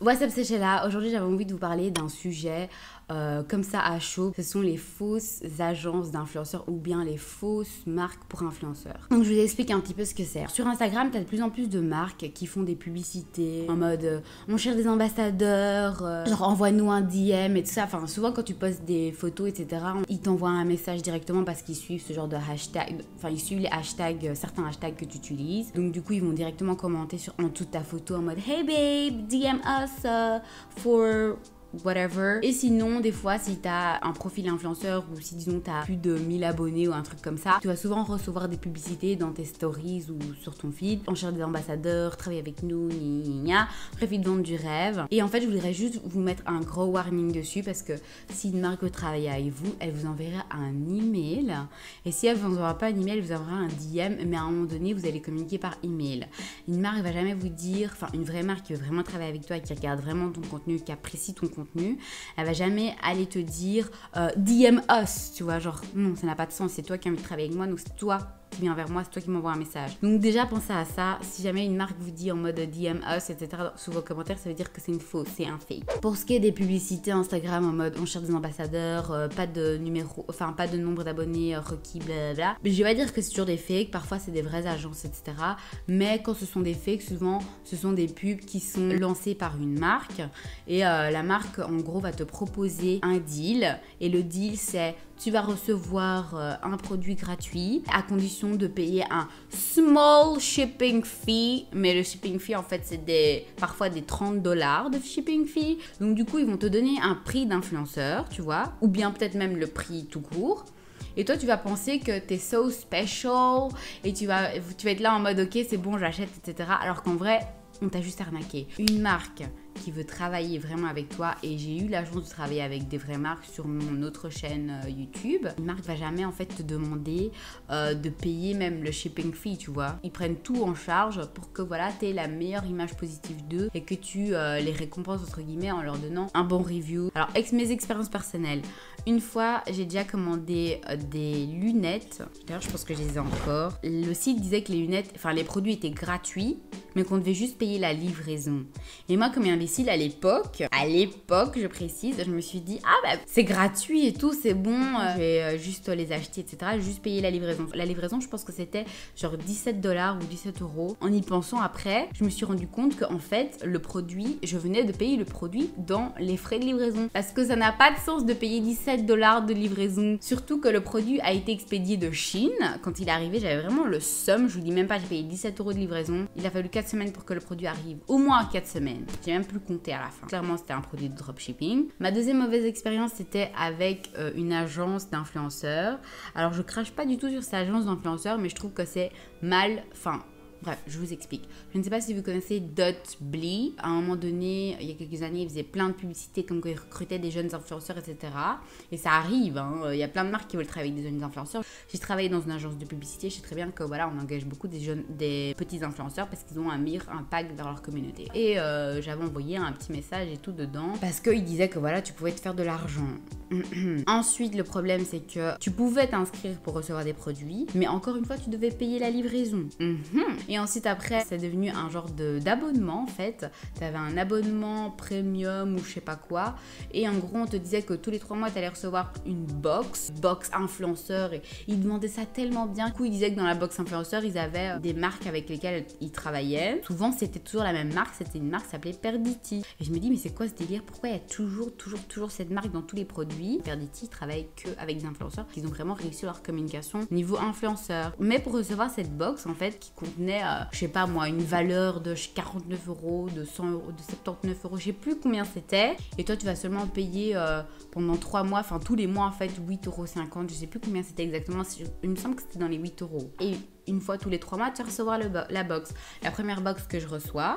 What's up, c'est Sheila. Aujourd'hui, j'avais envie de vous parler d'un sujet comme ça à chaud. Ce sont les fausses agences d'influenceurs ou bien les fausses marques pour influenceurs. Donc, je vous explique un petit peu ce que c'est. Sur Instagram, tu as de plus en plus de marques qui font des publicités en mode on cherche des ambassadeurs, genre envoie-nous un DM et tout ça. Enfin, souvent, quand tu postes des photos, etc., ils t'envoient un message directement parce qu'ils suivent ce genre de hashtag. Enfin, ils suivent les hashtags, certains hashtags que tu utilises. Donc, du coup, ils vont directement commenter en dessous de ta photo en mode hey babe, DM us for whatever. Et sinon, des fois, si t'as un profil influenceur ou si disons t'as plus de 1000 abonnés ou un truc comme ça, tu vas souvent recevoir des publicités dans tes stories ou sur ton feed. On cherche des ambassadeurs, travaille avec nous, gna. Bref, ils te vendent du rêve. Et en fait, je voudrais juste vous mettre un gros warning dessus parce que si une marque veut travailler avec vous, elle vous enverra un email. Et si elle vous enverra pas un email, elle vous enverra un DM, mais à un moment donné, vous allez communiquer par email. Une marque va jamais vous dire, enfin, une vraie marque qui veut vraiment travailler avec toi, qui regarde vraiment ton contenu, qui apprécie ton contenu, elle va jamais aller te dire DM us, tu vois, genre non, ça n'a pas de sens, c'est toi qui as envie de travailler avec moi, donc c'est toi qui viens vers moi, c'est toi qui m'envoie un message. Donc déjà pensez à ça, si jamais une marque vous dit en mode DM us, etc. sous vos commentaires, ça veut dire que c'est une fausse, c'est un fake. Pour ce qui est des publicités Instagram en mode on cherche des ambassadeurs, pas de numéro, enfin pas de nombre d'abonnés requis, blablabla. Mais je vais pas dire que c'est toujours des fakes, parfois c'est des vraies agences, etc. Mais quand ce sont des fakes, souvent ce sont des pubs qui sont lancées par une marque et la marque en gros va te proposer un deal et le deal c'est tu vas recevoir un produit gratuit à condition de payer un small shipping fee. Mais le shipping fee, en fait, c'est parfois des $30 de shipping fee. Donc, du coup, ils vont te donner un prix d'influenceur, tu vois, ou bien peut-être même le prix tout court. Et toi, tu vas penser que t'es so special et tu vas être là en mode ok, c'est bon, j'achète, etc. Alors qu'en vrai, on t'a juste arnaqué. Une marque qui veut travailler vraiment avec toi, et j'ai eu la chance de travailler avec des vraies marques sur mon autre chaîne YouTube. Une marque va jamais en fait te demander de payer même le shipping fee, tu vois. Ils prennent tout en charge pour que voilà, tu aies la meilleure image positive d'eux et que tu les récompenses entre guillemets en leur donnant un bon review. Alors, mes expériences personnelles. Une fois, j'ai déjà commandé des lunettes. D'ailleurs, je pense que je les ai encore. Le site disait que les produits étaient gratuits, mais qu'on devait juste payer la livraison. Et moi, comme imbécile à l'époque, je précise, je me suis dit, ah bah c'est gratuit et tout, c'est bon, je vais juste les acheter, etc. Juste payer la livraison. La livraison, je pense que c'était genre $17 ou 17 €. En y pensant après, je me suis rendu compte qu'en fait, le produit, je venais de payer le produit dans les frais de livraison. Parce que ça n'a pas de sens de payer $17 de livraison. Surtout que le produit a été expédié de Chine. Quand il est arrivé, j'avais vraiment le seum. Je vous dis même pas, j'ai payé 17 € de livraison. Il a fallu 4 semaines pour que le produit arrive. Au moins 4 semaines. J'ai même plus compté à la fin. Clairement, c'était un produit de dropshipping. Ma deuxième mauvaise expérience, c'était avec une agence d'influenceurs. Alors, je crache pas du tout sur cette agence d'influenceurs, mais je trouve que c'est mal... Bref, je vous explique. Je ne sais pas si vous connaissez Dotbly. À un moment donné, il y a quelques années, ils faisaient plein de publicités comme quoi ils recrutaient des jeunes influenceurs, etc. Et ça arrive, hein. Il y a plein de marques qui veulent travailler avec des jeunes influenceurs. J'ai travaillé dans une agence de publicité. Je sais très bien que voilà, on engage beaucoup des petits influenceurs parce qu'ils ont un meilleur impact dans leur communauté. Et j'avais envoyé un petit message et tout dedans parce qu'ils disaient que voilà, tu pouvais te faire de l'argent. Ensuite, le problème, c'est que tu pouvais t'inscrire pour recevoir des produits, mais encore une fois, tu devais payer la livraison. Et ensuite, après, c'est devenu un genre d'abonnement, en fait. Tu avais un abonnement premium ou je sais pas quoi. Et en gros, on te disait que tous les 3 mois, tu allais recevoir une box influenceur. Et ils demandaient ça tellement bien. Du coup, ils disaient que dans la box influenceur, ils avaient des marques avec lesquelles ils travaillaient. Souvent, c'était toujours la même marque. C'était une marque qui s'appelait Perditi. Et je me dis, mais c'est quoi ce délire? Pourquoi il y a toujours cette marque dans tous les produits? Perditi travaille que avec des influenceurs qui ont vraiment réussi leur communication niveau influenceur. Mais pour recevoir cette box, en fait, qui contenait je sais pas moi, une valeur de 49 €, de 100 €, de 79 €, je sais plus combien c'était. Et toi, tu vas seulement payer pendant 3 mois, enfin tous les mois en fait, 8,50 €, je sais plus combien c'était exactement. Il me semble que c'était dans les 8 €. Et une fois tous les 3 mois, tu vas recevoir la box. La première box que je reçois,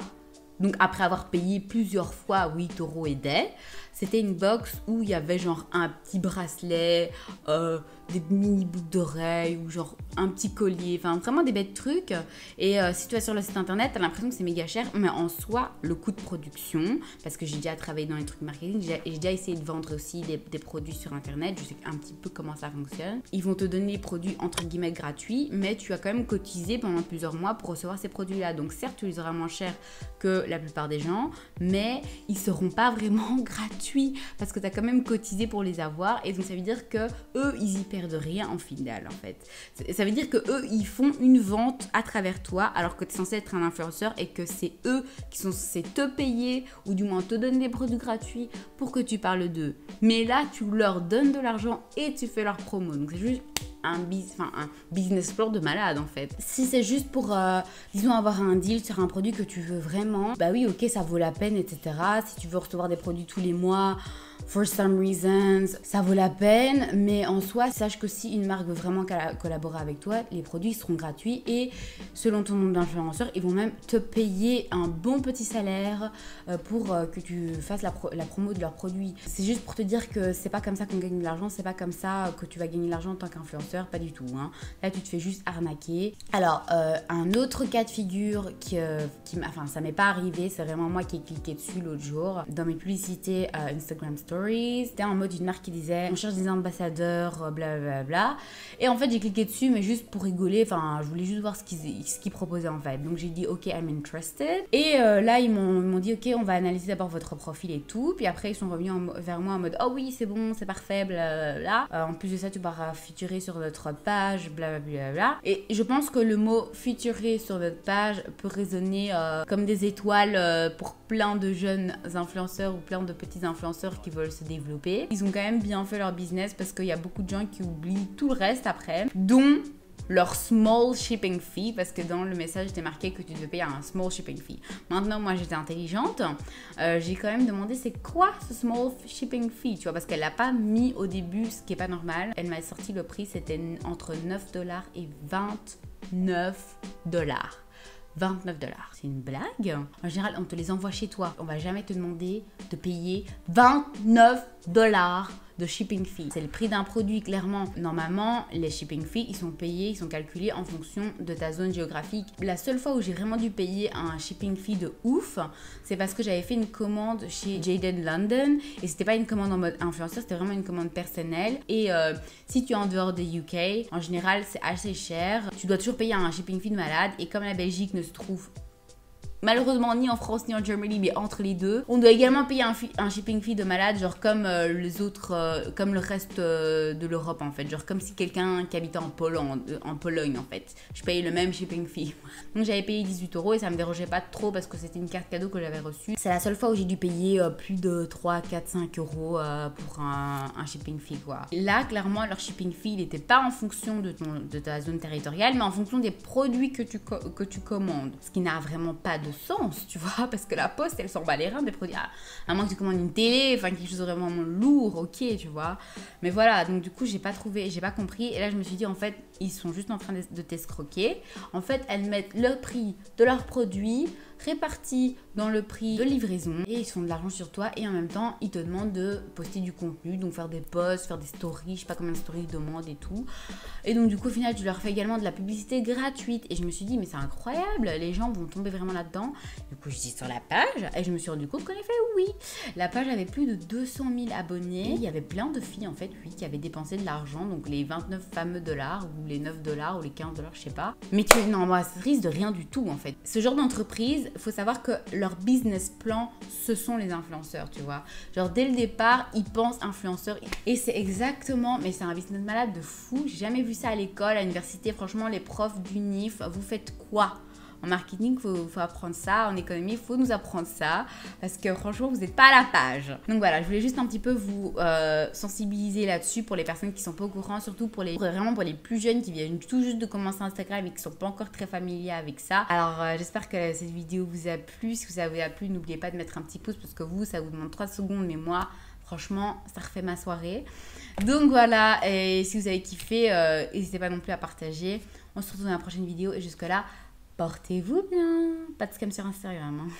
donc après avoir payé plusieurs fois 8 € et des, c'était une box où il y avait genre un petit bracelet, des mini boucles d'oreilles ou genre un petit collier, enfin vraiment des bêtes trucs. Et si tu vas sur le site internet, t'as l'impression que c'est méga cher, mais en soi, le coût de production, parce que j'ai déjà travaillé dans les trucs marketing, j'ai déjà essayé de vendre aussi des produits sur internet, je sais un petit peu comment ça fonctionne. Ils vont te donner les produits entre guillemets gratuits, mais tu as quand même cotisé pendant plusieurs mois pour recevoir ces produits-là. Donc certes, tu les auras moins cher que la plupart des gens, mais ils seront pas vraiment gratuits parce que tu as quand même cotisé pour les avoir, et donc ça veut dire que eux ils y perdent rien en final en fait. Ça veut dire que eux ils font une vente à travers toi alors que tu es censé être un influenceur et que c'est eux qui sont censés te payer ou du moins te donner des produits gratuits pour que tu parles d'eux. Mais là tu leur donnes de l'argent et tu fais leur promo, donc c'est juste un business plan de malade en fait. Si c'est juste pour, disons, avoir un deal sur un produit que tu veux vraiment, bah oui, ok, ça vaut la peine, etc. Si tu veux recevoir des produits tous les mois, for some reasons, ça vaut la peine, mais en soi, sache que si une marque veut vraiment collaborer avec toi, les produits seront gratuits et selon ton nombre d'influenceurs, ils vont même te payer un bon petit salaire pour que tu fasses la promo de leurs produits. C'est juste pour te dire que c'est pas comme ça qu'on gagne de l'argent, c'est pas comme ça que tu vas gagner de l'argent en tant qu'influenceur, pas du tout. Hein. Là, tu te fais juste arnaquer. Alors, un autre cas de figure enfin, ça m'est pas arrivé, c'est vraiment moi qui ai cliqué dessus l'autre jour dans mes publicités Instagram Stories. C'était en mode une marque qui disait on cherche des ambassadeurs, blablabla. Et en fait, j'ai cliqué dessus, mais juste pour rigoler. Enfin, je voulais juste voir ce qu'ils proposaient en fait. Donc, j'ai dit ok, I'm interested. Et là, ils m'ont dit ok, on va analyser d'abord votre profil et tout. Puis après, ils sont revenus vers moi en mode oh oui, c'est bon, c'est parfait, blablabla. En plus de ça, tu pourras featurer sur notre page, blablabla. Et je pense que le mot featurer sur notre page peut résonner comme des étoiles pour plein de jeunes influenceurs ou plein de petits influenceurs qui veulent se développer. Ils ont quand même bien fait leur business parce qu'il y a beaucoup de gens qui oublient tout le reste après, dont leur small shipping fee, parce que dans le message c'était marqué que tu devais payer un small shipping fee. Maintenant, moi j'étais intelligente, j'ai quand même demandé c'est quoi ce small shipping fee, tu vois, parce qu'elle l'a pas mis au début, ce qui est pas normal. Elle m'a sorti le prix, c'était entre 9$ et 29$. 29$. C'est une blague. En général, on te les envoie chez toi. On va jamais te demander de payer 29$ de shipping fee. C'est le prix d'un produit, clairement. Normalement, les shipping fees, ils sont payés, ils sont calculés en fonction de ta zone géographique. La seule fois où j'ai vraiment dû payer un shipping fee de ouf, c'est parce que j'avais fait une commande chez Jaded London et c'était pas une commande en mode influenceur, c'était vraiment une commande personnelle. Et si tu es en dehors des UK, en général, c'est assez cher. Tu dois toujours payer un shipping fee de malade, et comme la Belgique ne se trouve malheureusement ni en France ni en Germany, mais entre les deux, on doit également payer un shipping fee de malade, genre comme les autres, comme le reste de l'Europe en fait, genre comme si quelqu'un qui habitait en Pologne en fait, je payais le même shipping fee. Donc j'avais payé 18€ et ça me dérangeait pas trop parce que c'était une carte cadeau que j'avais reçue. C'est la seule fois où j'ai dû payer plus de 3, 4, 5€ pour un shipping fee quoi. Là clairement leur shipping fee il n'était pas en fonction de ta zone territoriale, mais en fonction des produits que tu commandes, ce qui n'a vraiment pas de sens, tu vois, parce que la poste elle s'en bat les reins des produits, à moins que tu commandes une télé, enfin quelque chose de vraiment lourd, ok, tu vois, mais voilà. Donc du coup j'ai pas compris, et là je me suis dit en fait ils sont juste en train de t'escroquer. En fait elles mettent le prix de leurs produits répartis dans le prix de livraison et ils font de l'argent sur toi, et en même temps ils te demandent de poster du contenu, donc faire des posts, faire des stories, je sais pas combien de stories ils demandent et tout, et donc du coup au final tu leur fais également de la publicité gratuite. Et je me suis dit mais c'est incroyable, les gens vont tomber vraiment là-dedans. Du coup je dis sur la page et je me suis rendu compte qu'en effet oui, la page avait plus de 200 000 abonnés, et il y avait plein de filles en fait oui qui avaient dépensé de l'argent, donc les 29 fameux dollars ou les 9$ ou les 15$, je sais pas, mais tu risques de rien du tout en fait. Ce genre d'entreprise, faut savoir que leur business plan, ce sont les influenceurs, tu vois. Genre dès le départ, ils pensent influenceurs, et c'est exactement, mais c'est un business malade de fou. J'ai jamais vu ça à l'école, à l'université. Franchement, les profs d'unif, vous faites quoi? En marketing, il faut apprendre ça. En économie, il faut nous apprendre ça. Parce que franchement, vous n'êtes pas à la page. Donc voilà, je voulais juste un petit peu vous sensibiliser là-dessus pour les personnes qui ne sont pas au courant. Surtout vraiment pour les plus jeunes qui viennent tout juste de commencer Instagram et qui ne sont pas encore très familiers avec ça. Alors j'espère que cette vidéo vous a plu. Si ça vous a plu, n'oubliez pas de mettre un petit pouce parce que vous, ça vous demande 3 secondes. Mais moi, franchement, ça refait ma soirée. Donc voilà, et si vous avez kiffé, n'hésitez pas non plus à partager. On se retrouve dans la prochaine vidéo et jusque-là, portez-vous bien. Pas de scam sur Instagram. Hein.